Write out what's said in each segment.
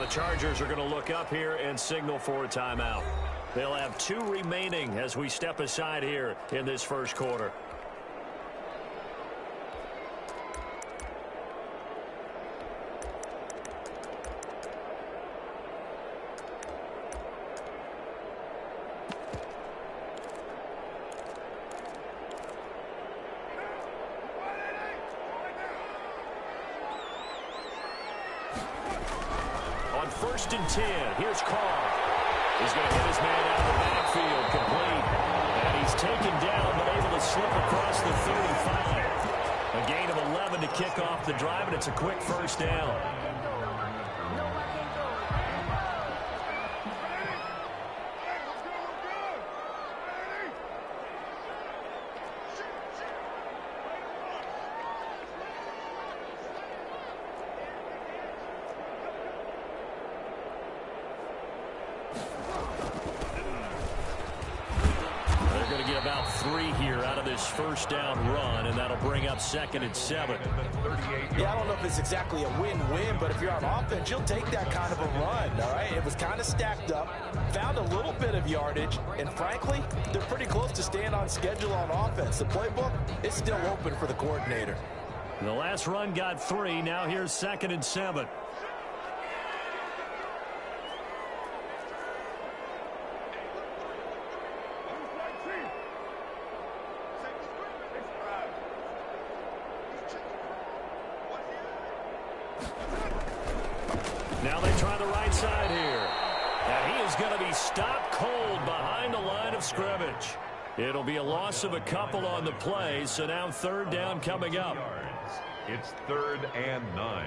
the Chargers are going to look up here and signal for a timeout. They'll have 2 remaining as we step aside here in this first quarter. On 1st and 10, here's Carr. He's going to hit his man out of the backfield, complete. And he's taken down, but able to slip across the 35. A gain of 11 to kick off the drive, and it's a quick first down. About 3 here out of this first down run, and that'll bring up 2nd and 7. Yeah, I don't know if it's exactly a win-win, but if you're on offense, you'll take that kind of a run, all right? It was kind of stacked up, found a little bit of yardage, and frankly, they're pretty close to staying on schedule on offense. The playbook is still open for the coordinator. The last run got 3. Now here's 2nd and 7. Now they try the right side here. And he is going to be stopped cold behind the line of scrimmage. It'll be a loss of a couple on the play, so now 3rd down coming up. It's 3rd and 9.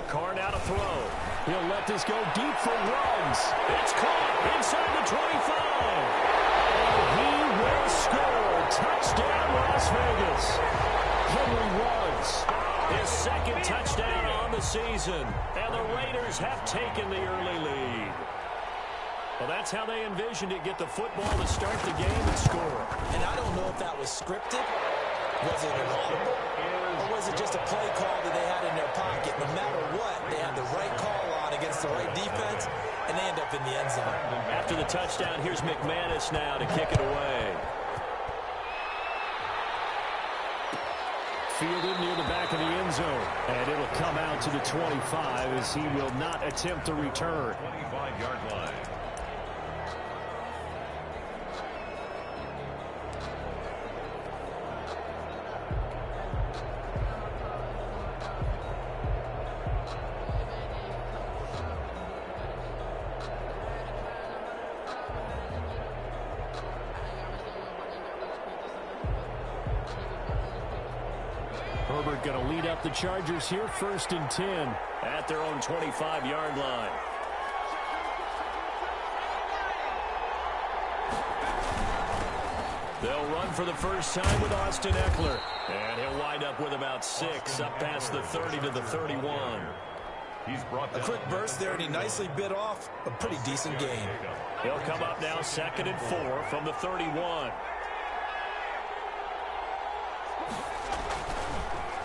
Carr now to throw. He'll let this go deep for runs. It's caught inside the 25. And he will score. Touchdown, Las Vegas. Henry Ruggs, his 2nd touchdown on the season. And the Raiders have taken the early lead. Well, that's how they envisioned it. Get the football to start the game and score. And I don't know if that was scripted. Was it an audible? Or was it just a play call that they had in their pocket? No matter what, they had the right call on against the right defense, and they end up in the end zone. After the touchdown, here's McManus now to kick it away. Fielded near the back of the end zone. And it'll come out to the 25 as he will not attempt to return. 25-yard line. Herbert going to lead up the Chargers here, 1st and 10 at their own 25-yard line. They'll run for the first time with Austin Eckler. And he'll wind up with about 6 up past the 30 to the 31. He's brought a quick burst there, and he nicely bit off a pretty decent gain. He'll come up now 2nd and 4 from the 31.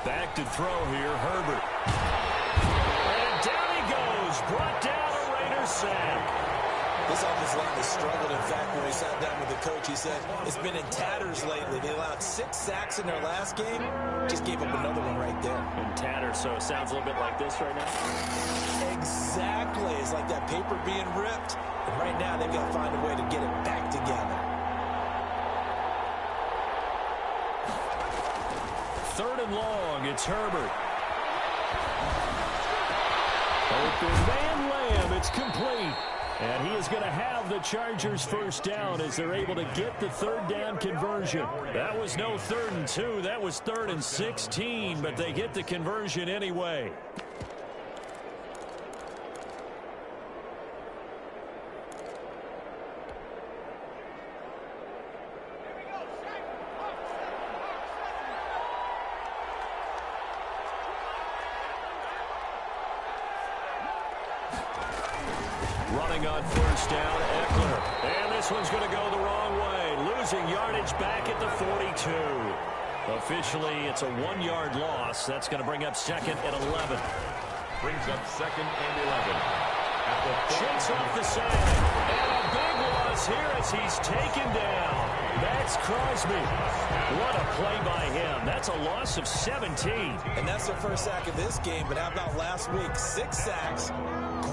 Back to throw here, Herbert. And down he goes, brought down a Raiders sack. This offensive line has struggled. In fact, when we sat down with the coach, he said it's been in tatters lately. They allowed 6 sacks in their last game. Just gave up another one right there. In tatters, so it sounds a little bit like this right now? Exactly. It's like that paper being ripped. And right now, they've got to find a way to get it back together. 3rd and long, it's Herbert. Open man Lamb, it's complete. And he is going to have the Chargers first down as they're able to get the 3rd down conversion. That was no 3rd and 2, that was 3rd and 16, but they get the conversion anyway. Running on first down, Eckler. And this one's going to go the wrong way. Losing yardage back at the 42. Officially, it's a 1-yard loss. That's going to bring up second and 11. Brings up second and 11. At the Shakes off the side. And a big loss here as he's taken down. That's Crosby. What a play by him. That's a loss of 17. And that's the first sack of this game, but how about last week? 6 sacks,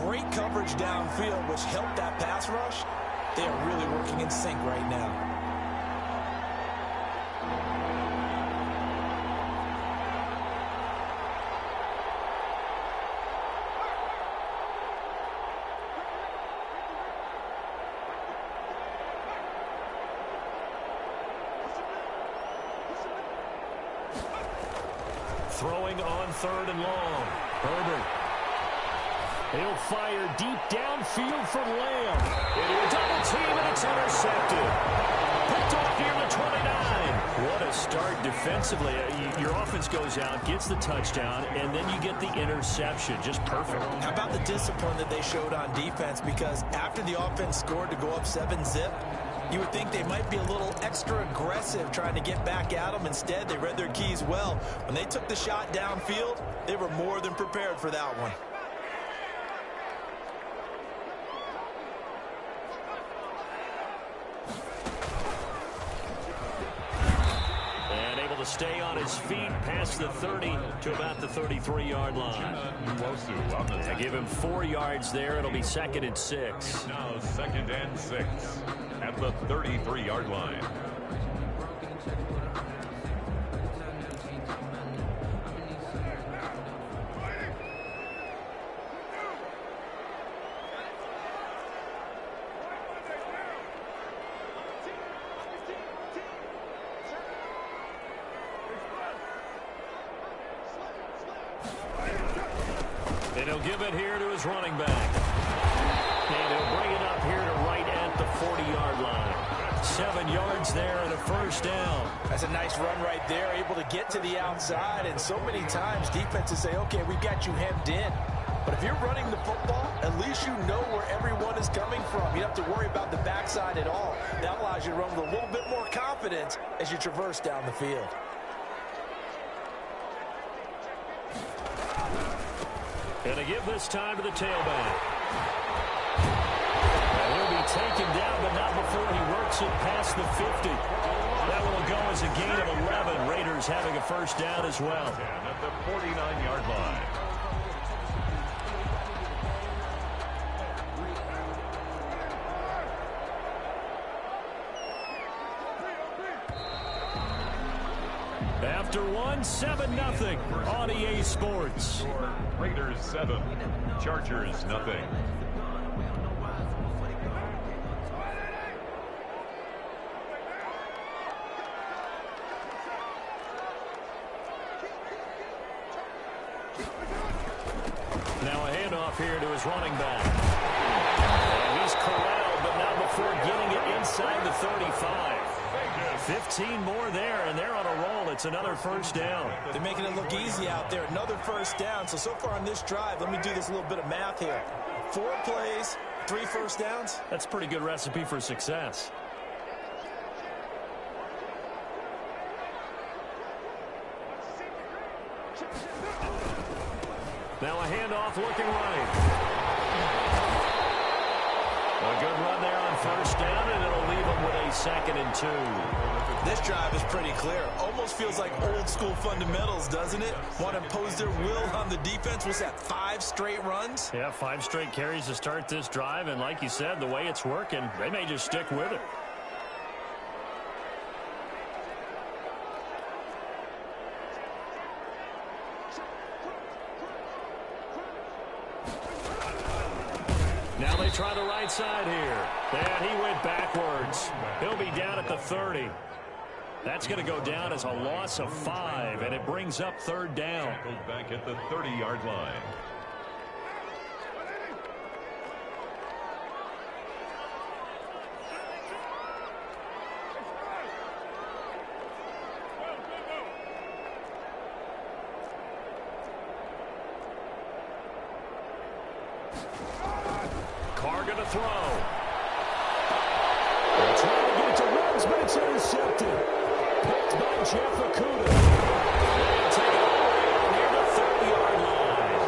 great coverage downfield, which helped that pass rush. They are really working in sync right now. Throwing on 3rd and long. Herbert. He'll fire deep downfield for Lamb. Double team, and it's intercepted. Picked off near the 29. What a start defensively. Your offense goes out, gets the touchdown, and then you get the interception. Just perfect. How about the discipline that they showed on defense? Because after the offense scored to go up 7-zip, you would think they might be a little extra aggressive trying to get back at them. Instead, they read their keys well. When they took the shot downfield, they were more than prepared for that one. And able to stay on his feet past the 30 to about the 33-yard line. They give him 4 yards there. It'll be 2nd and 6. Now 2nd and 6. At the 33-yard line. And he'll give it here to his running back. And he'll bring it up here to right at the 40-yard line. 7 yards there and a first down. That's a nice run right there, able to get to the outside. And so many times defenses say, okay, we've got you hemmed in. But if you're running the football, at least you know where everyone is coming from. You don't have to worry about the backside at all. That allows you to run with a little bit more confidence as you traverse down the field. And to give this time to the tailback. And he'll be taken down, but not before he works it past the 50. That will go as a gain of 11. Raiders having a first down as well. At the 49-yard line. After one, 7-0 on EA Sports. Raiders 7, Chargers nothing. Now a handoff here to his running back. And he's corralled, but not before getting it inside the 35. 15 more there, and they're on a roll. It's another first down. They're making it look easy out there. Another first down. So far on this drive, let me do this little bit of math here. 4 plays, 3 first downs. That's a pretty good recipe for success. Now a handoff looking right. A good run there on first down, and it'll leave them with a 2nd and 2. This drive is pretty clear. Almost feels like old school fundamentals, doesn't it? Want to impose their will on the defense. Was that 5 straight runs? Yeah, 5 straight carries to start this drive, and like you said, the way it's working, they may just stick with it. Now they try the right side here. And he went backwards. He'll be down at the 30. That's going to go down as a loss of 5, and it brings up 3rd down. Tackled back at the 30-yard line. Carr going to throw. They're trying to get it to Ruggs, but it's intercepted. Picked by Jeff Okudah. They'll take it all the way out near the 30-yard line.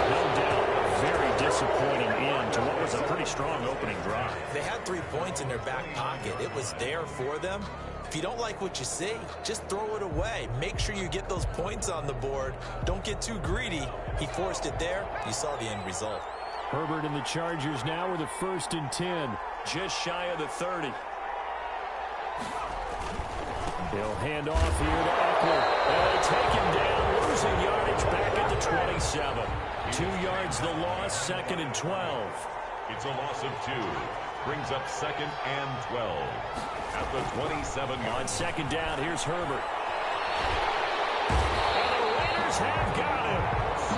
No doubt, a very disappointing end to what was a pretty strong opening drive. They had 3 points in their back pocket. It was there for them. If you don't like what you see, just throw it away. Make sure you get those points on the board. Don't get too greedy. He forced it there. You saw the end result. Herbert and the Chargers now with a 1st and 10. Just shy of the 30. He'll hand off here to Eckler. And they take him down, losing yardage back at the 27. 2 yards the loss, 2nd and 12. It's a loss of 2. Brings up 2nd and 12. At the 27. On 2nd down, here's Herbert. And the Raiders have got him.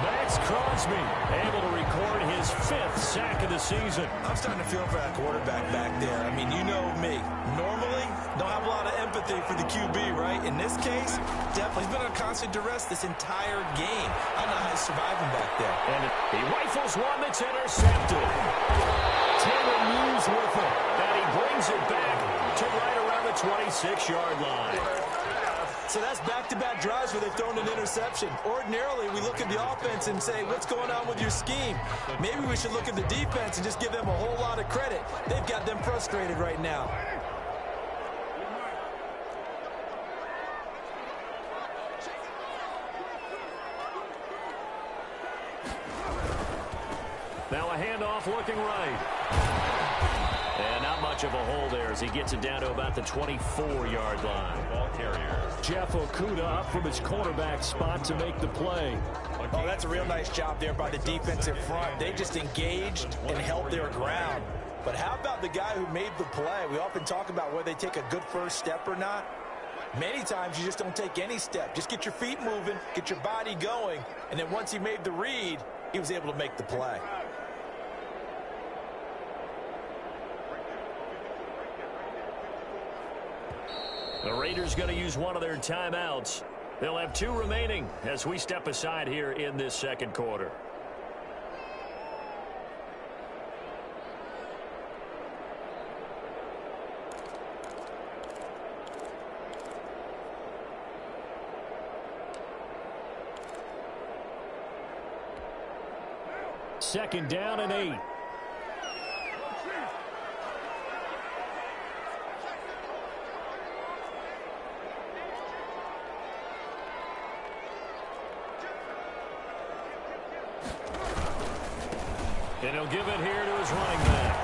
Max Crosby able to record his 5th sack of the season. I'm starting to feel for that quarterback back there. I mean, you know me. Normally, don't have a lot of empathy for the QB, right? In this case, definitely he's been on constant duress this entire game. I don't know how he's surviving back there. And he rifles one that's intercepted. Taylor Muse with it. And he brings it back to right around the 26-yard line. So that's back-to-back drives where they've thrown an interception. Ordinarily, we look at the offense and say, what's going on with your scheme? Maybe we should look at the defense and just give them a whole lot of credit. They've got them frustrated right now. Now a handoff looking right. And not much of a hole there as he gets it down to about the 24-yard line. Ball carriers. Jeff Okudah up from his cornerback spot to make the play. Oh, that's a real nice job there by the defensive front. They just engaged and held their ground. But how about the guy who made the play? We often talk about whether they take a good first step or not. Many times you just don't take any step. Just get your feet moving, get your body going, and then once he made the read, he was able to make the play. The Raiders going to use one of their timeouts. They'll have 2 remaining as we step aside here in this 2nd quarter. Second down and 8. And he'll give it here to his running back.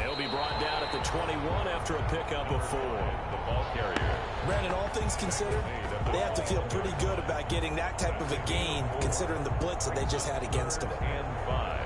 He'll be brought down at the 21 after a pickup of 4. The ball carrier. Brandon, all things considered, they have to feel pretty good about getting that type of a gain, considering the blitz that they just had against them. And 5.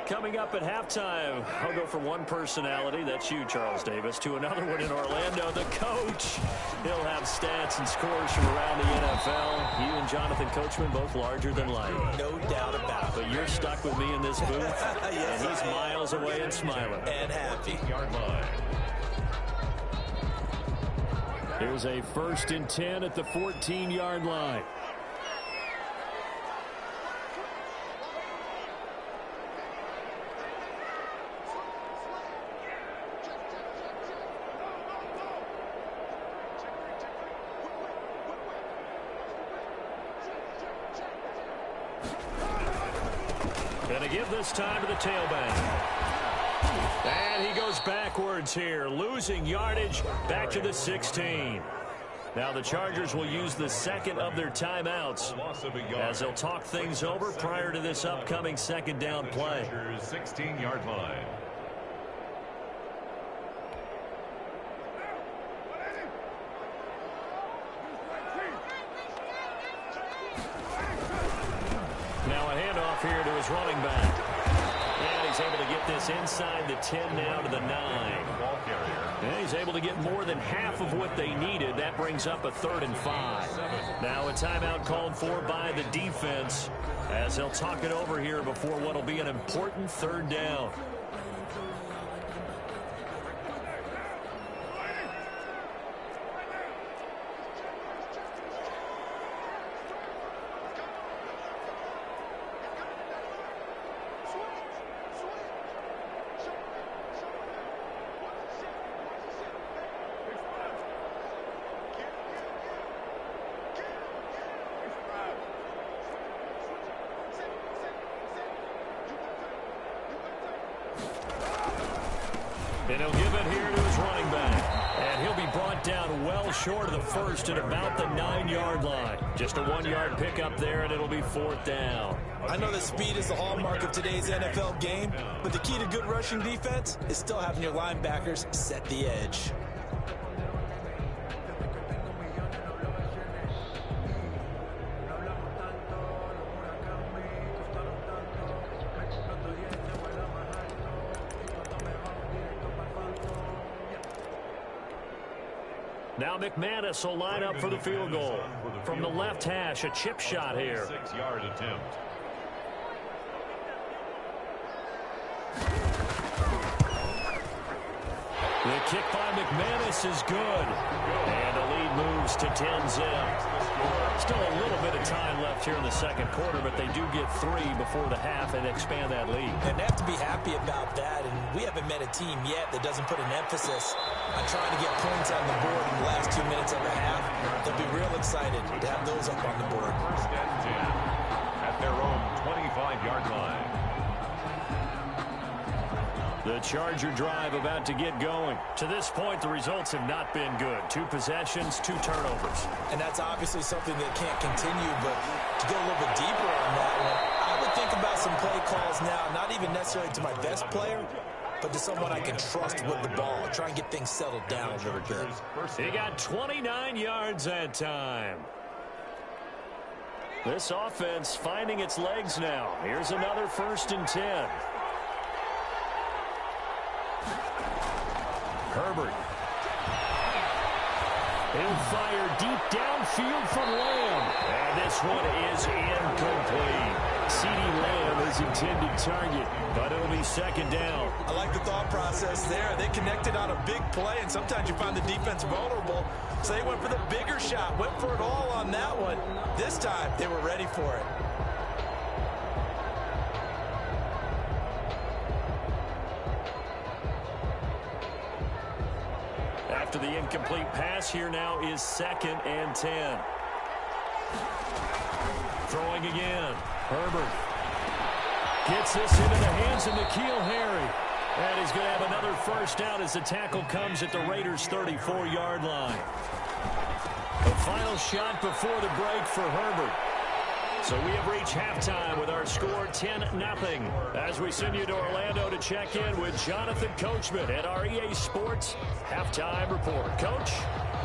Coming up at halftime, I'll go from one personality, that's you, Charles Davis, to another one in Orlando, the coach. He'll have stats and scores from around the NFL. You and Jonathan Coachman, both larger than life. No doubt about it. But you're stuck with me in this booth, Yes, and he's miles away and smiling. And happy. Yard line. Here's a 1st and 10 at the 14-yard line. Going to give this time to the tailback. And he goes backwards here, losing yardage back to the 16. Now the Chargers will use the second of their timeouts as they'll talk things over prior to this upcoming second down play. 16-yard line. Now a handoff here to his running back. And he's able to get this inside the 10 now to the 9. Ball carrier. And he's able to get more than half of what they needed. That brings up a 3rd and 5. Now a timeout called for by the defense as they'll talk it over here before what will be an important 3rd down. And he'll give it here to his running back. And he'll be brought down well short of the first at about the 9-yard line. Just a 1-yard pickup there, and it'll be 4th down. I know that speed is the hallmark of today's NFL game, but the key to good rushing defense is still having your linebackers set the edge. Now McManus will line up for the field goal. From the left hash, a chip shot here. 6-yard attempt. The kick by McManus is good. And the lead moves to 10-zip. Still a little bit of time left here in the second quarter, but they do get 3 before the half and expand that lead. And they have to be happy about that, and we haven't met a team yet that doesn't put an emphasis on trying to get points on the board in the last 2 minutes of the half. They'll be real excited to have those up on the board. 1st and 10 at their own 25-yard line. The Charger drive about to get going. To this point, the results have not been good. 2 possessions, 2 turnovers. And that's obviously something that can't continue, but to go a little bit deeper on that one, I would think about some play calls now, not even necessarily to my best player, but to someone I can trust with the ball. Try and get things settled down a little bit. He got 29 yards that time. This offense finding its legs now. Here's another 1st and 10. Herbert. He'll fire deep downfield from Lamb. And this one is incomplete. CeeDee Lamb is intended target, but it'll be 2nd down. I like the thought process there. They connected on a big play, and sometimes you find the defense vulnerable. So they went for the bigger shot, went for it all on that one. This time, they were ready for it. After the incomplete pass, here now is 2nd and 10. Throwing again. Herbert gets this into the hands of N'Keal Harry. And he's going to have another 1st down as the tackle comes at the Raiders' 34-yard line. The final shot before the break for Herbert. So we have reached halftime with our score 10-0 as we send you to Orlando to check in with Jonathan Coachman at our EA Sports Halftime Report. Coach?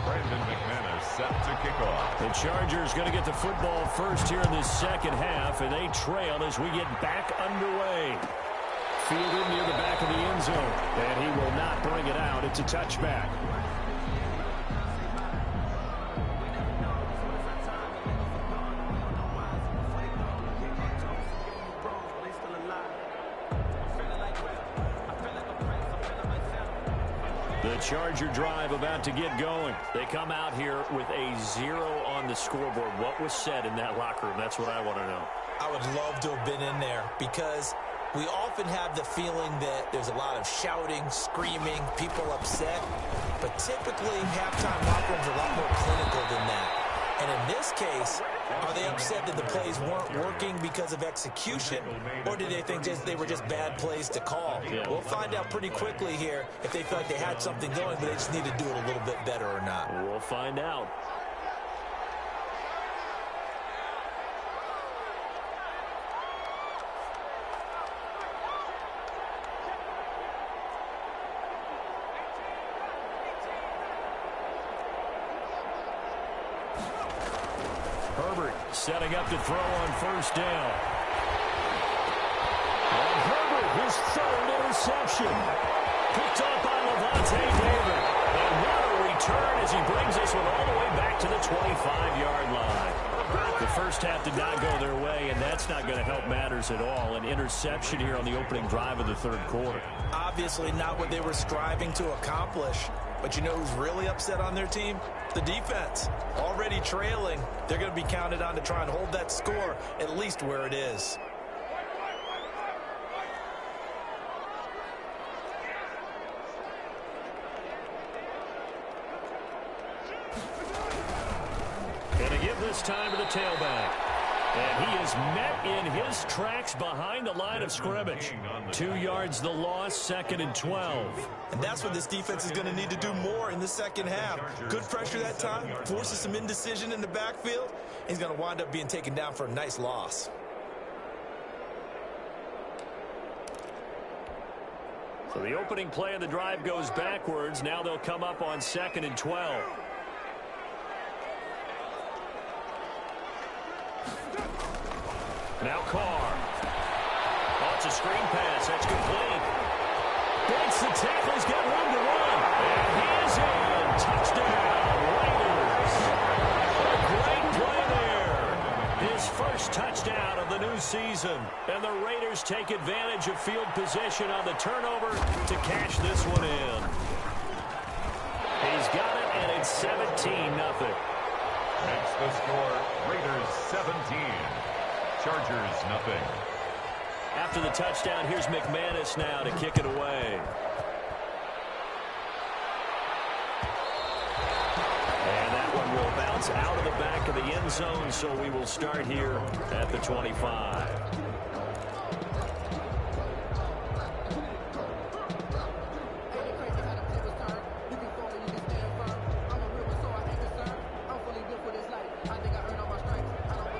Brandon McManus set to kick off. The Chargers going to get the football first here in this second half, and they trail as we get back underway. Fielded near the back of the end zone, and he will not bring it out. It's a touchback. The Charger drive about to get going. They come out here with a 0 on the scoreboard. What was said in that locker room? That's what I want to know. I would love to have been in there because we often have the feeling that there's a lot of shouting, screaming, people upset. But typically, halftime locker rooms are a lot more clinical than that. And in this case, are they upset that the plays weren't working because of execution, or did they think they were just bad plays to call? Yeah. We'll find out pretty quickly here if they feel like they had something going, but they just need to do it a little bit better or not. We'll find out. Herbert setting up to throw on first down. And Herbert, his third interception. Picked up by Levante David. And what a return as he brings this one all the way back to the 25-yard line. The first half did not go their way, and that's not going to help matters at all. An interception here on the opening drive of the third quarter. Obviously not what they were striving to accomplish. But you know who's really upset on their team? The defense. Already trailing. They're going to be counted on to try and hold that score at least where it is. And to give this time to the tailback. And he is met in his tracks behind the line of scrimmage. 2 yards the loss, 2nd and 12. And that's what this defense is going to need to do more in the second half. Good pressure that time, forces some indecision in the backfield. He's going to wind up being taken down for a nice loss. So the opening play of the drive goes backwards. Now they'll come up on 2nd and 12. Now Carr. Oh, it's a screen pass. That's complete. Breaks the tackle. He's got room to run. And he is in. Touchdown, Raiders. A great play there. His first touchdown of the new season. And the Raiders take advantage of field position on the turnover to cash this one in. He's got it, and it's 17-0. That's the score. Raiders 17. Chargers nothing. After the touchdown, here's McManus now to kick it away. And that one will bounce out of the back of the end zone, so we will start here at the 25.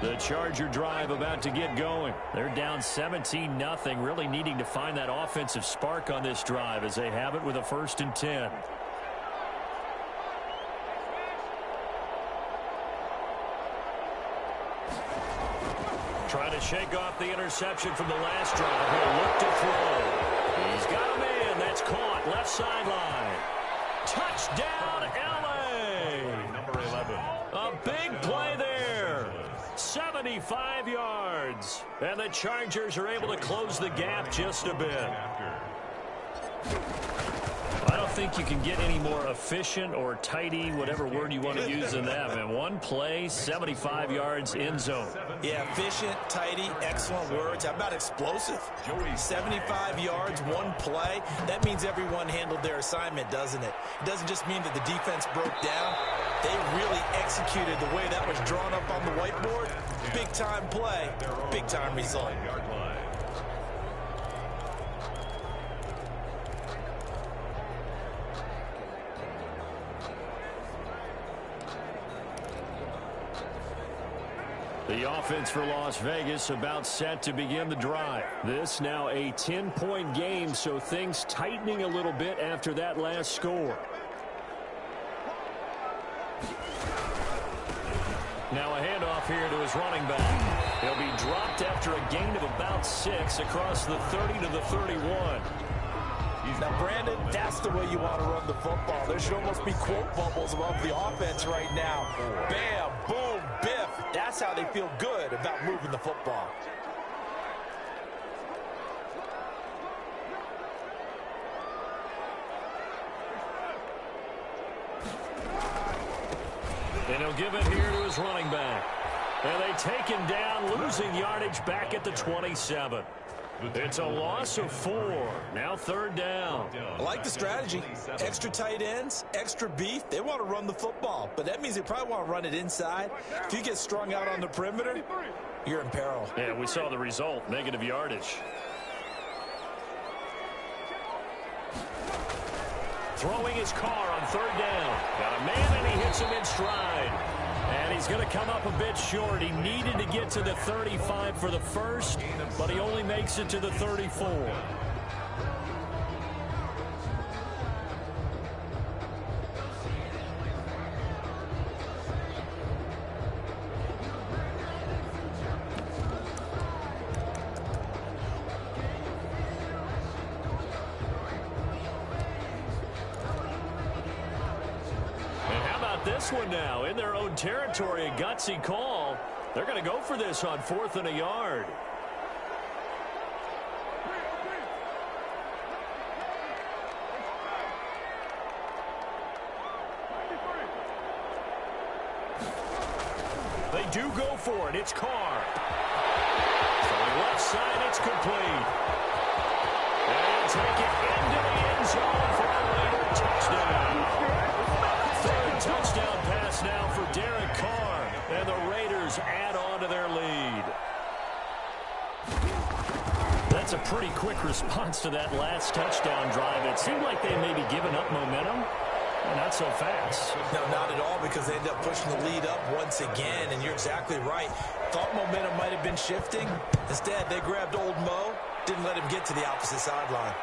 The Charger drive about to get going. They're down 17-0, really needing to find that offensive spark on this drive as they have it with a 1st and 10. Trying to shake off the interception from the last drive. He'll look to throw. He's got a man. That's caught. Left sideline. Touchdown, L.A. Number 11. A big play there. 75 yards. And the Chargers are able to close the gap just a bit. I don't think you can get any more efficient or tidy, whatever word you want to use in that, man. One play, 75 yards, end zone. Yeah, efficient, tidy, excellent words. How about explosive? 75 yards, one play. That means everyone handled their assignment, doesn't it? It doesn't just mean that the defense broke down. They really executed the way that was drawn up on the whiteboard. Big-time play, big-time result. The offense for Las Vegas about set to begin the drive. This now a 10-point game, so things tightening a little bit after that last score. Now a handoff here to his running back. He'll be dropped after a gain of about 6 across the 30 to the 31. Now, Brandon, that's the way you want to run the football. There should almost be quote bubbles above the offense right now. Bam, boom, biff. That's how they feel good about moving the football. And he'll give it here to his running back. And they take him down, losing yardage back at the 27. It's a loss of 4. Now 3rd down. I like the strategy. Extra tight ends, extra beef. They want to run the football, but that means they probably want to run it inside. If you get strung out on the perimeter, you're in peril. Yeah, we saw the result, negative yardage. Throwing his car on 3rd down. Got a man, and he hits him in stride. And he's going to come up a bit short. He needed to get to the 35 for the first, but he only makes it to the 34. This one now in their own territory, a gutsy call. They're going to go for this on 4th and a yard. They do go for it. It's Carr. Throwing left side, it's complete. And take it into the end zone for a later touchdown. Touchdown pass now for Derek Carr, and the Raiders add on to their lead. That's a pretty quick response to that last touchdown drive. It seemed like they may be giving up momentum. Not so fast. No, not at all, because they end up pushing the lead up once again, and you're exactly right. Thought momentum might have been shifting. Instead, they grabbed old Mo, didn't let him get to the opposite sideline.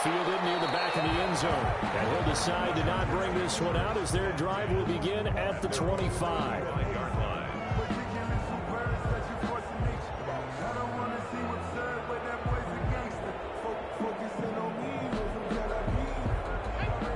Fielded near the back of the end zone. And he'll decide to not bring this one out as their drive will begin at the 25.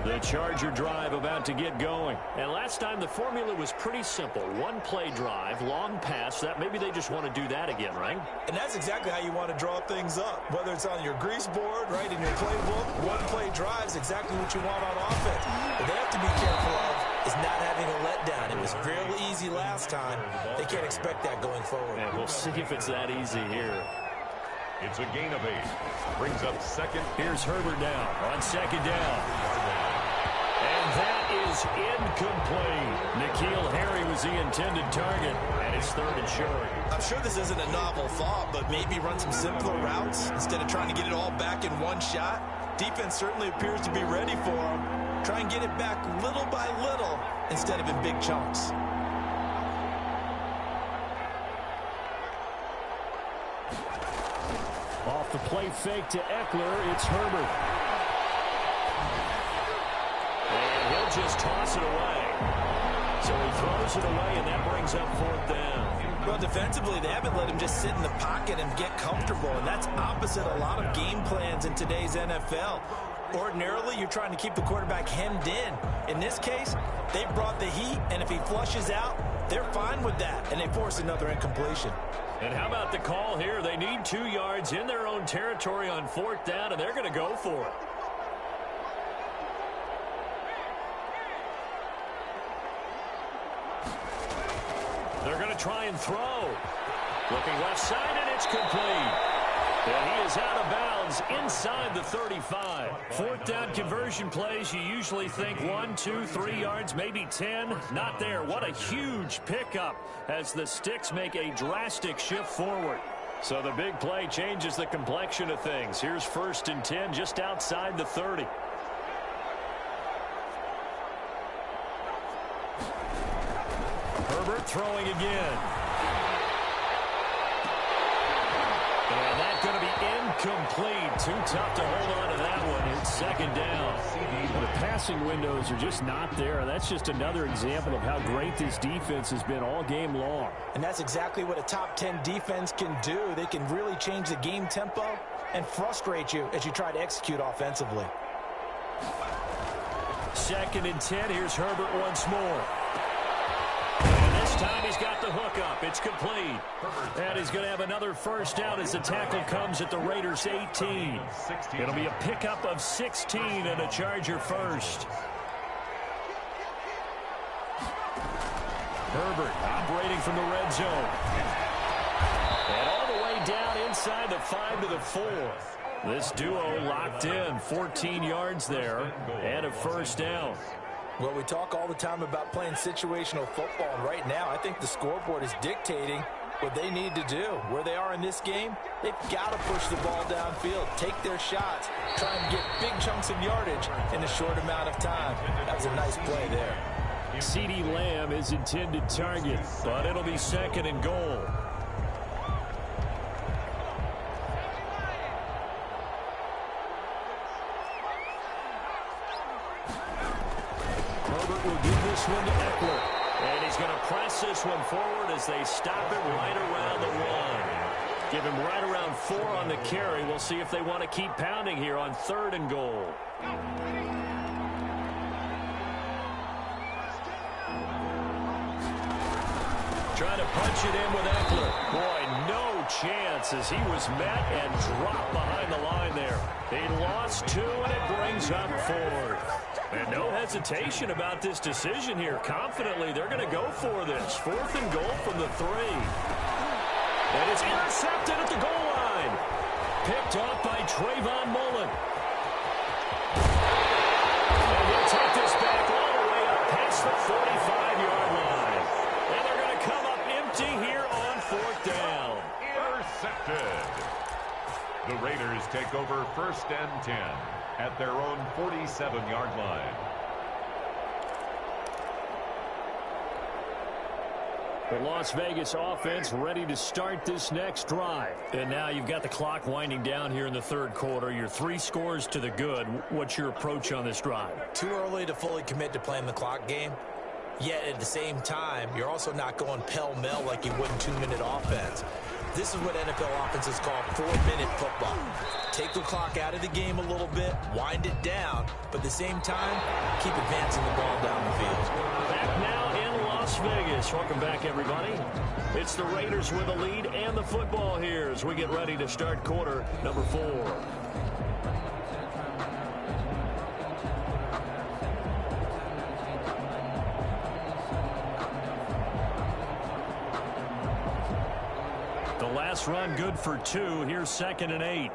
The Charger drive about to get going. And last time the formula was pretty simple. One play drive, long pass. That maybe they just want to do that again, right? And that's exactly how you want to draw things up. Whether it's on your grease board, right, in your playbook, one play drive is exactly what you want on offense. What they have to be careful of is not having a letdown. It was real easy last time. They can't expect that going forward. And we'll see if it's that easy here. It's a gain of 8. Brings up 2nd. Here's Herbert now on 2nd down. And that is incomplete. N'Keal Harry was the intended target, and it's 3rd and short. I'm sure this isn't a novel thought, but maybe run some simpler routes instead of trying to get it all back in one shot. Defense certainly appears to be ready for them. Try and get it back little by little instead of in big chunks. Off the play fake to Eckler, it's Herbert. And he'll just toss it away. So he throws it away, and that brings up 4th down. Well, defensively, they haven't let him just sit in the pocket and get comfortable, and that's opposite a lot of game plans in today's NFL. Ordinarily, you're trying to keep the quarterback hemmed in. In this case, they brought the heat, and if he flushes out, they're fine with that, and they force another incompletion. And how about the call here? They need 2 yards in their own territory on 4th down, and they're going to go for it. They're going to try and throw. Looking left side, and it's complete. And he is out of bounds inside the 35. 4th down conversion plays, you usually think 1, 2, 3 yards, maybe 10. Not there. What a huge pickup as the Sticks make a drastic shift forward. So the big play changes the complexion of things. Here's 1st and 10 just outside the 30. Herbert throwing again. And that's going to be incomplete. Too tough to hold on to that one. It's 2nd down. The passing windows are just not there. That's just another example of how great this defense has been all game long. And that's exactly what a top 10 defense can do. They can really change the game tempo and frustrate you as you try to execute offensively. 2nd and 10. Here's Herbert once more. This time he's got the hook up. It's complete. And he's going to have another 1st down as the tackle comes at the Raiders' 18. It'll be a pickup of 16 and a Charger first. Herbert operating from the red zone. And all the way down inside the 5 to the 4. This duo locked in, 14 yards there, and a first down. Well, we talk all the time about playing situational football, and right now I think the scoreboard is dictating what they need to do. Where they are in this game, they've got to push the ball downfield, take their shots, try and get big chunks of yardage in a short amount of time. That was a nice play there. CeeDee Lamb is intended target, but it'll be 2nd and goal. Herbert will give this one to Eckler. And he's going to press this one forward as they stop it right around the 1. Give him right around 4 on the carry. We'll see if they want to keep pounding here on 3rd and goal. Trying to punch it in with Eckler. Boy, no chance as he was met and dropped behind the line there. He lost 2, and it brings up 4. And no hesitation about this decision here. Confidently, they're going to go for this. 4th and goal from the 3. And it's intercepted at the goal line. Picked off by Trayvon Mullen. And he'll take this back all the way up past the 45-yard line. And they're going to come up empty here on 4th down. Intercepted. The Raiders take over 1st and 10 at their own 47-yard line. The Las Vegas offense ready to start this next drive. And now you've got the clock winding down here in the 3rd quarter. Your 3 scores to the good. What's your approach on this drive? Too early to fully commit to playing the clock game. Yet at the same time, you're also not going pell-mell like you would in 2-minute offense. This is what NFL offenses call 4-minute football. Take the clock out of the game a little bit, wind it down, but at the same time, keep advancing the ball down the field. Back now in Las Vegas. Welcome back, everybody. It's the Raiders with the lead and the football here as we get ready to start quarter number 4. Last run good for 2. Here's 2nd and 8.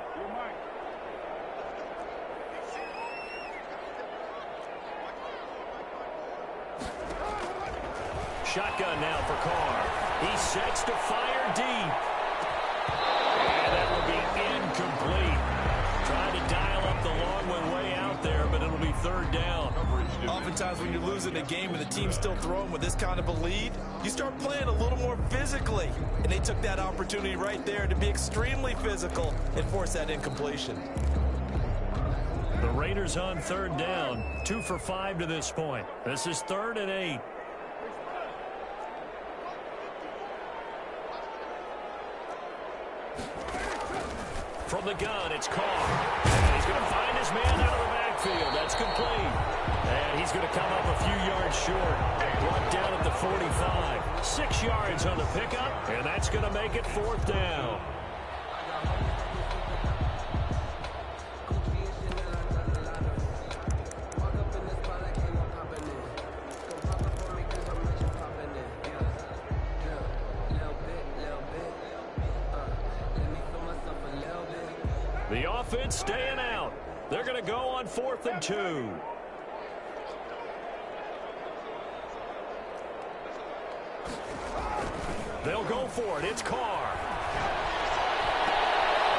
Shotgun now for Carr. He sets to fire deep. And that will be incomplete. Trying to dial up the long one way out there, but it'll be 3rd down. Oftentimes when you're losing a game and the team's still throwing with this kind of a lead, you start playing a little more physically. And they took that opportunity right there to be extremely physical and force that incompletion. The Raiders on 3rd down. 2 for 5 to this point. This is 3rd and 8. From the gun, it's Carr. And he's going to find his man out of the backfield. That's complete. And he's going to come up a few yards short. Brought down at the 45. 6 yards on the pickup, and that's going to make it 4th down. The offense staying out. They're going to go on 4th and 2. They'll go for it. It's Carr.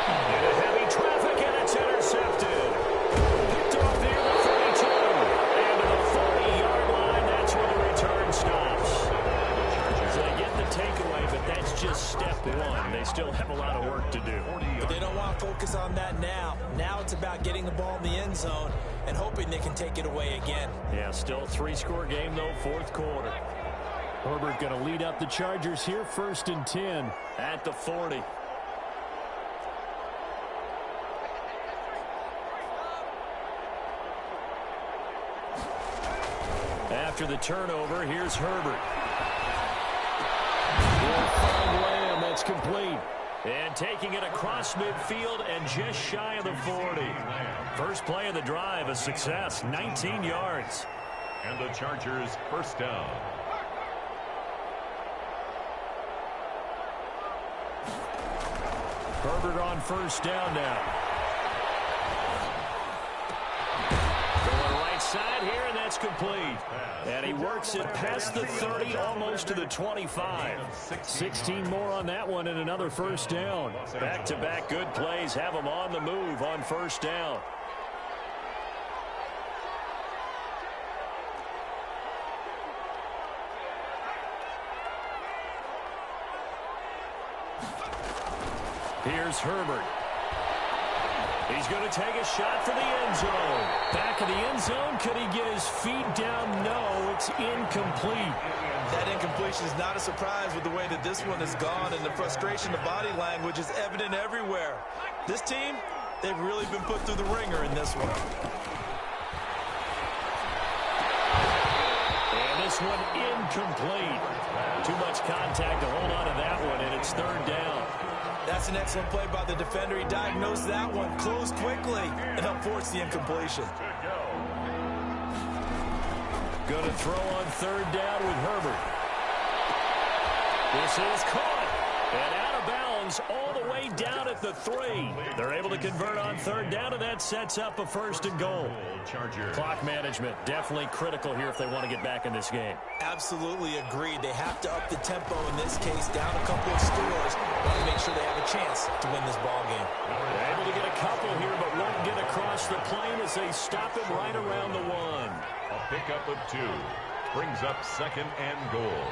Into heavy traffic, and it's intercepted. Picked off near the 32. And to the 40-yard line, that's where the return stops. So they get the takeaway, but that's just step 1. They still have a lot of work to do. But they don't want to focus on that now. Now it's about getting the ball in the end zone and hoping they can take it away again. Yeah, still a 3-score game, though, 4th quarter. Herbert going to lead up the Chargers here, 1st and 10 at the 40. After the turnover, here's Herbert. Will find Lamb. That's complete. And taking it across midfield and just shy of the 40. First play of the drive, a success, 19 yards. And the Chargers first down. Herbert on first down now. Going right side here, and that's complete. And he works it past the 30, almost to the 25. 16 more on that one and another first down. Back-to-back good plays have him on the move on first down. Here's Herbert. He's going to take a shot for the end zone. Back of the end zone. Could he get his feet down? No, it's incomplete. That incompletion is not a surprise with the way that this one has gone, and the frustration, the body language is evident everywhere. This team, they've really been put through the ringer in this one. And this one incomplete. Too much contact to hold on to that one, and it's third down. That's an excellent play by the defender. He diagnosed that one, closed quickly, and helped force the incompletion. Going to throw on third down with Herbert. This is caught. And out of bounds all the way down at the 3. They're able to convert on third down, and that sets up a first and goal. Clock management, definitely critical here if they want to get back in this game. Absolutely agreed. They have to up the tempo in this case, down a couple of scores, want to make sure they have a chance to win this ball game. They're able to get a couple here, but won't get across the plane as they stop him right around the 1. A pickup of 2 brings up second and goal.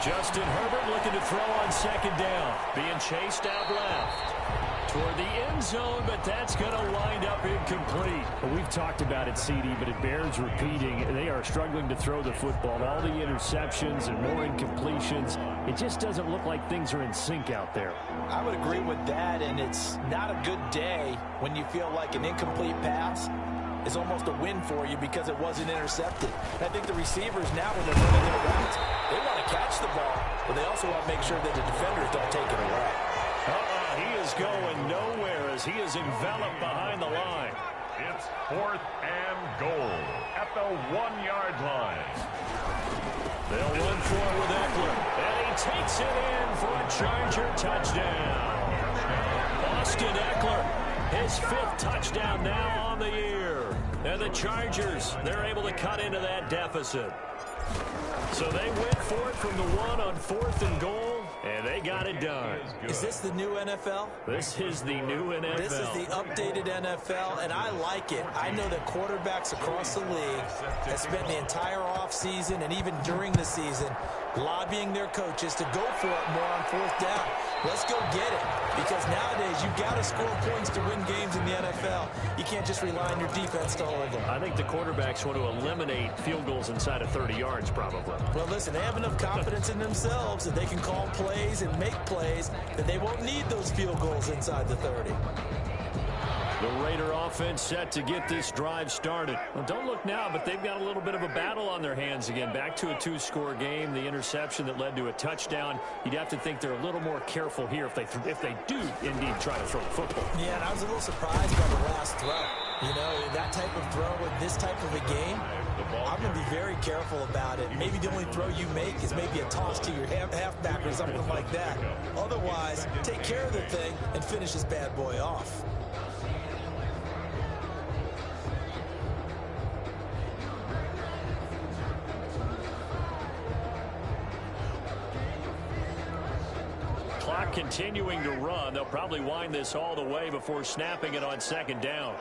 Justin Herbert looking to throw on second down. Being chased out left. Toward the end zone, but that's going to wind up incomplete. Well, we've talked about it, CD, but it bears repeating. They are struggling to throw the football. All the interceptions and more incompletions. It just doesn't look like things are in sync out there. I would agree with that, and it's not a good day when you feel like an incomplete pass is almost a win for you because it wasn't intercepted. And I think the receivers now, when they're running their routes, they want to catch the ball, but they also want to make sure that the defenders don't take it away. He is going nowhere as he is enveloped behind the line. It's 4th and goal at the 1-yard line. They'll run for it with Eckler, and he takes it in for a Charger touchdown. Austin Eckler, his 5th touchdown now on the year. And the Chargers, they're able to cut into that deficit. So they went for it from the 1 on 4th and goal, and they got it done. Is this the new NFL? This is the new NFL. This is the updated NFL, and I like it. I know that quarterbacks across the league have spent the entire offseason and even during the season lobbying their coaches to go for it more on 4th down. Let's go get it, because nowadays you've got to score points to win games in the NFL. You can't just rely on your defense to hold them. I think the quarterbacks want to eliminate field goals inside of 30 yards probably. Well, listen, they have enough confidence in themselves that they can call plays and make plays that they won't need those field goals inside the 30. The Raider offense set to get this drive started. Well, don't look now, but they've got a little bit of a battle on their hands again. Back to a 2-score game. The interception that led to a touchdown. You'd have to think they're a little more careful here if they do indeed try to throw the football. Yeah, and I was a little surprised by the last throw. You know, that type of throw in this type of a game, I'm going to be very careful about it. Maybe the only throw you make is maybe a toss to your halfback or something like that. Otherwise, take care of the thing and finish this bad boy off. Clock continuing to run. They'll probably wind this all the way before snapping it on second down.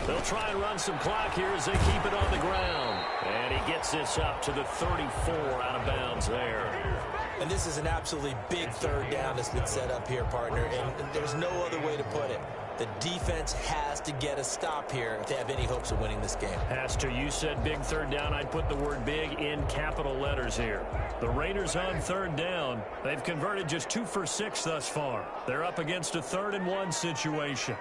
They'll try and run some clock here as they keep it on the ground. And he gets this up to the 34 out of bounds there. And this is an absolutely big third down that's been set up here, partner, and there's no other way to put it. The defense has to get a stop here if they have any hopes of winning this game. Pastor, you said big third down. I'd put the word big in capital letters here. The Raiders on third down. They've converted just 2 for 6 thus far. They're up against a 3rd and 1 situation.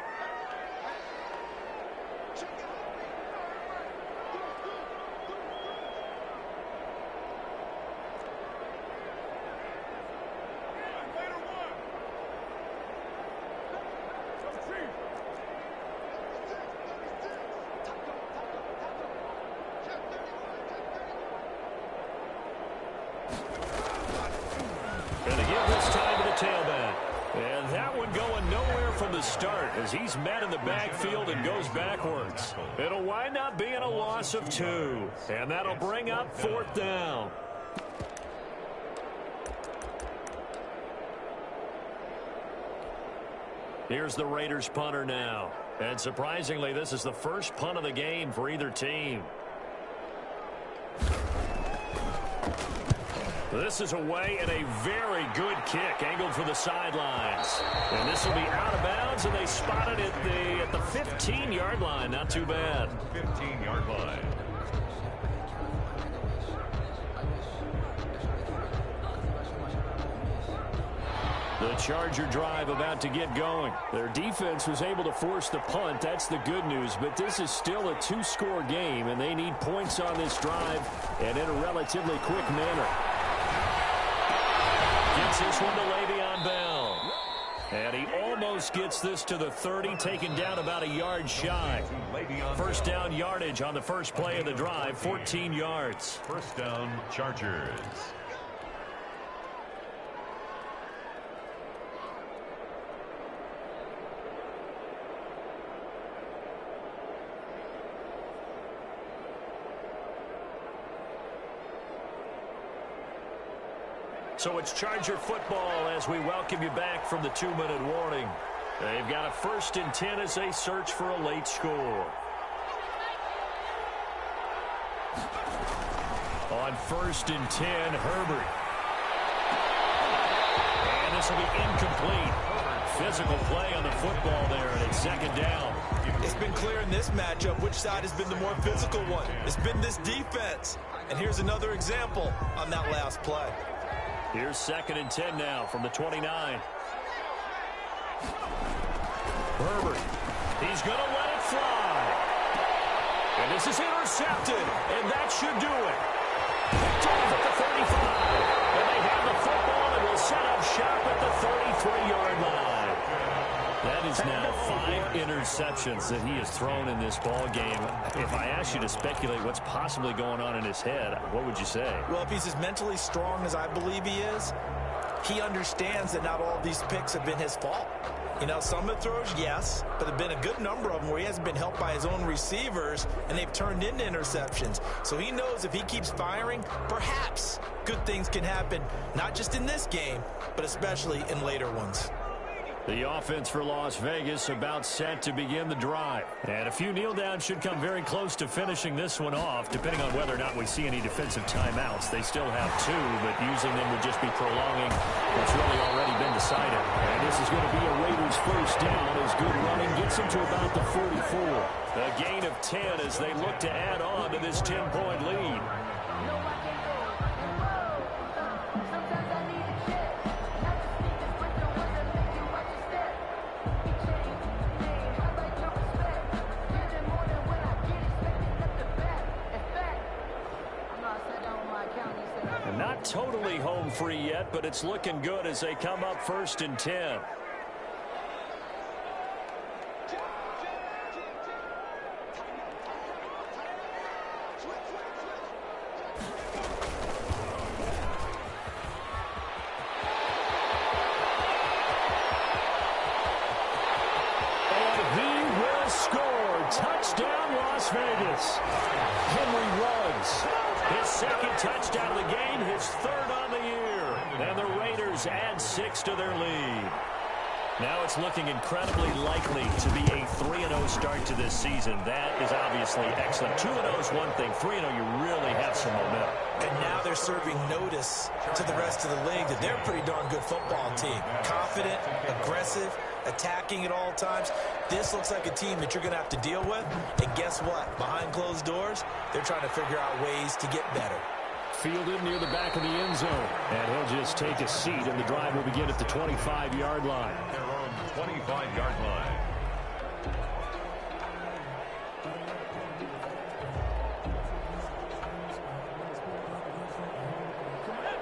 And they give this time to the tailback. And that one going nowhere from the start as he's met in the backfield and goes backwards. It'll wind up being a loss of 2. And that'll bring up 4th down. Here's the Raiders punter now. And surprisingly, this is the first punt of the game for either team. This is away and a very good kick angled for the sidelines. And this will be out of bounds, and they spot it at the 15-yard line. Not too bad. 15-yard line. The Charger drive about to get going. Their defense was able to force the punt. That's the good news. But this is still a 2-score game, and they need points on this drive and in a relatively quick manner. Gets this one to Le'Veon Bell. And he almost gets this to the 30, taken down about a yard shy. First down yardage on the first play of the drive, 14 yards. First down, Chargers. So it's Charger football as we welcome you back from the 2-minute warning. They've got a 1st and 10 as they search for a late score. On 1st and 10, Herbert. And this will be incomplete. Physical play on the football there, and it's 2nd down. It's been clear in this matchup which side has been the more physical one. It's been this defense. And here's another example on that last play. Here's 2nd and 10 now from the 29. Herbert. He's going to let it fly. And this is intercepted. And that should do it. Picked off at the 35. And they have the football and will set up shop at the 33-yard line. That is now 5 interceptions that he has thrown in this ball game. If I asked you to speculate what's possibly going on in his head, what would you say? Well, if he's as mentally strong as I believe he is, he understands that not all of these picks have been his fault. You know, some of the throws, yes, but there have been a good number of them where he hasn't been helped by his own receivers, and they've turned into interceptions. So he knows if he keeps firing, perhaps good things can happen, not just in this game, but especially in later ones. The offense for Las Vegas about set to begin the drive. And a few kneel downs should come very close to finishing this one off, depending on whether or not we see any defensive timeouts. They still have 2, but using them would just be prolonging what's really already been decided. And this is going to be a Raiders first down as good running gets them to about the 44. A gain of 10 as they look to add on to this 10-point lead. Not totally home free yet, but it's looking good as they come up 1st and 10. And he will score. Touchdown, Las Vegas. Henry Ruggs. His 2nd touchdown of the game, his 3rd on the year. And the Raiders add 6 to their lead. Now it's looking incredibly likely to be a 3-0 start to this season. That is obviously excellent. 2-0 is one thing. 3-0, you really have some momentum. And now they're serving notice to the rest of the league that they're a pretty darn good football team. Confident, aggressive, attacking at all times. This looks like a team that you're going to have to deal with. And guess what? Behind closed doors, they're trying to figure out ways to get better. Fielded near the back of the end zone. And he'll just take a seat, and the drive will begin at the 25-yard line. Their own 25-yard line.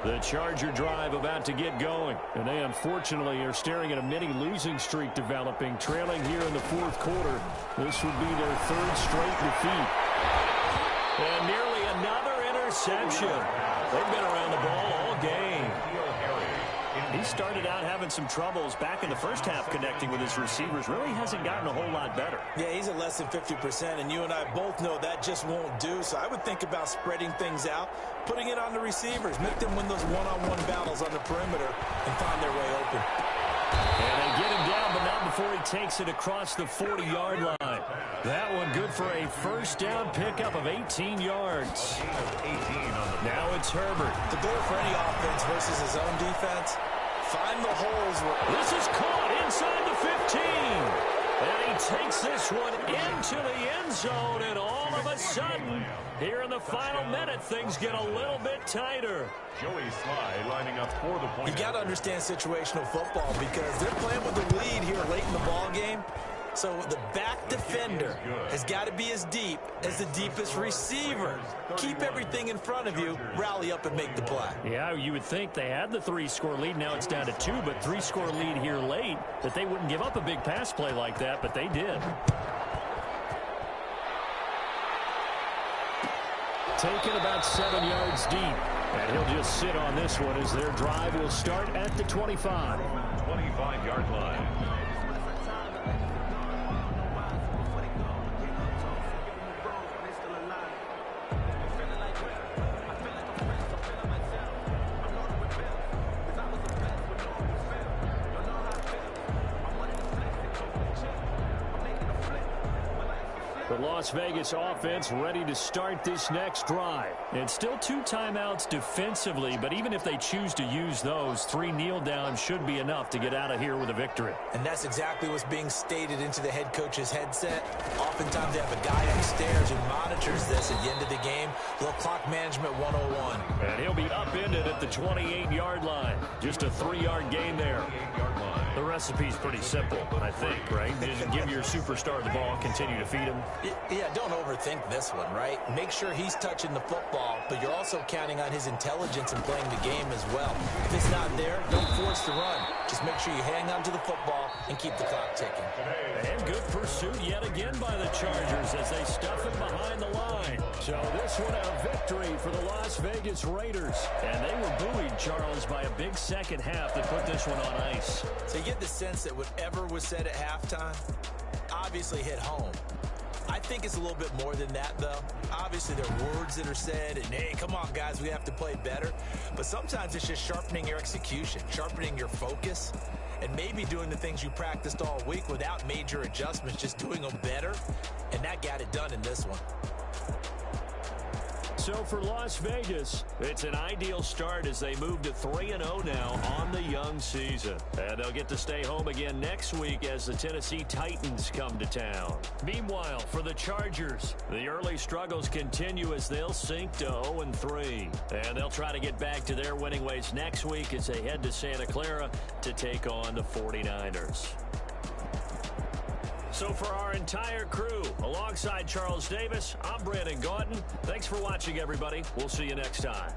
The Charger drive about to get going. And they unfortunately are staring at a mini losing streak developing, trailing here in the 4th quarter. This would be their 3rd straight defeat. And nearly another interception. They've been around the ball all game. He started out having some troubles back in the first half connecting with his receivers. Really hasn't gotten a whole lot better. Yeah, he's at less than 50%, and you and I both know that just won't do. So I would think about spreading things out, putting it on the receivers, make them win those one-on-one battles on the perimeter and find their way open. And they get him down, but not before he takes it across the 40-yard line. That one good for a first down pickup of 18 yards. Now it's Herbert. The goal for any offense versus his own defense, find the holes. This is caught inside the 15. And he takes this one into the end zone, and all of a sudden, here in the final minute, things get a little bit tighter. Joey Sly lining up for the point. You got to understand situational football because they're playing with the lead here late in the ball game. So the back defender has got to be as deep as the deepest receiver. Keep everything in front of you, rally up and make the play. Yeah, you would think they had the 3-score lead. Now it's down to 2, but 3-score lead here late, that they wouldn't give up a big pass play like that, but they did. Taken about 7 yards deep, and he'll just sit on this one as their drive will start at the 25. 25-yard line. The Las Vegas offense ready to start this next drive. And still 2 timeouts defensively, but even if they choose to use those, 3 kneel downs should be enough to get out of here with a victory. And that's exactly what's being stated into the head coach's headset. Oftentimes they have a guy upstairs who monitors this at the end of the game. Little clock management 101. And he'll be upended at the 28-yard line. Just a 3-yard gain there. The recipe's pretty simple, I think, right? Just give your superstar the ball, continue to feed him. Yeah, don't overthink this one, right? Make sure he's touching the football, but you're also counting on his intelligence in playing the game as well. If it's not there, don't force the run. Just make sure you hang on to the football and keep the clock ticking. And good pursuit yet again by the Chargers as they stuff him behind the line. So this one a victory for the Las Vegas Raiders. And they were buoyed, Charles, by a big second half that put this one on ice. So you get the sense that whatever was said at halftime obviously hit home. I think it's a little bit more than that, though. Obviously, there are words that are said, and, hey, come on, guys, we have to play better. But sometimes it's just sharpening your execution, sharpening your focus, and maybe doing the things you practiced all week without major adjustments, just doing them better. And that got it done in this one. So for Las Vegas, it's an ideal start as they move to 3-0 now on the young season. And they'll get to stay home again next week as the Tennessee Titans come to town. Meanwhile, for the Chargers, the early struggles continue as they'll sink to 0-3. And they'll try to get back to their winning ways next week as they head to Santa Clara to take on the 49ers. So for our entire crew, alongside Charles Davis, I'm Brandon Gaudin. Thanks for watching, everybody. We'll see you next time.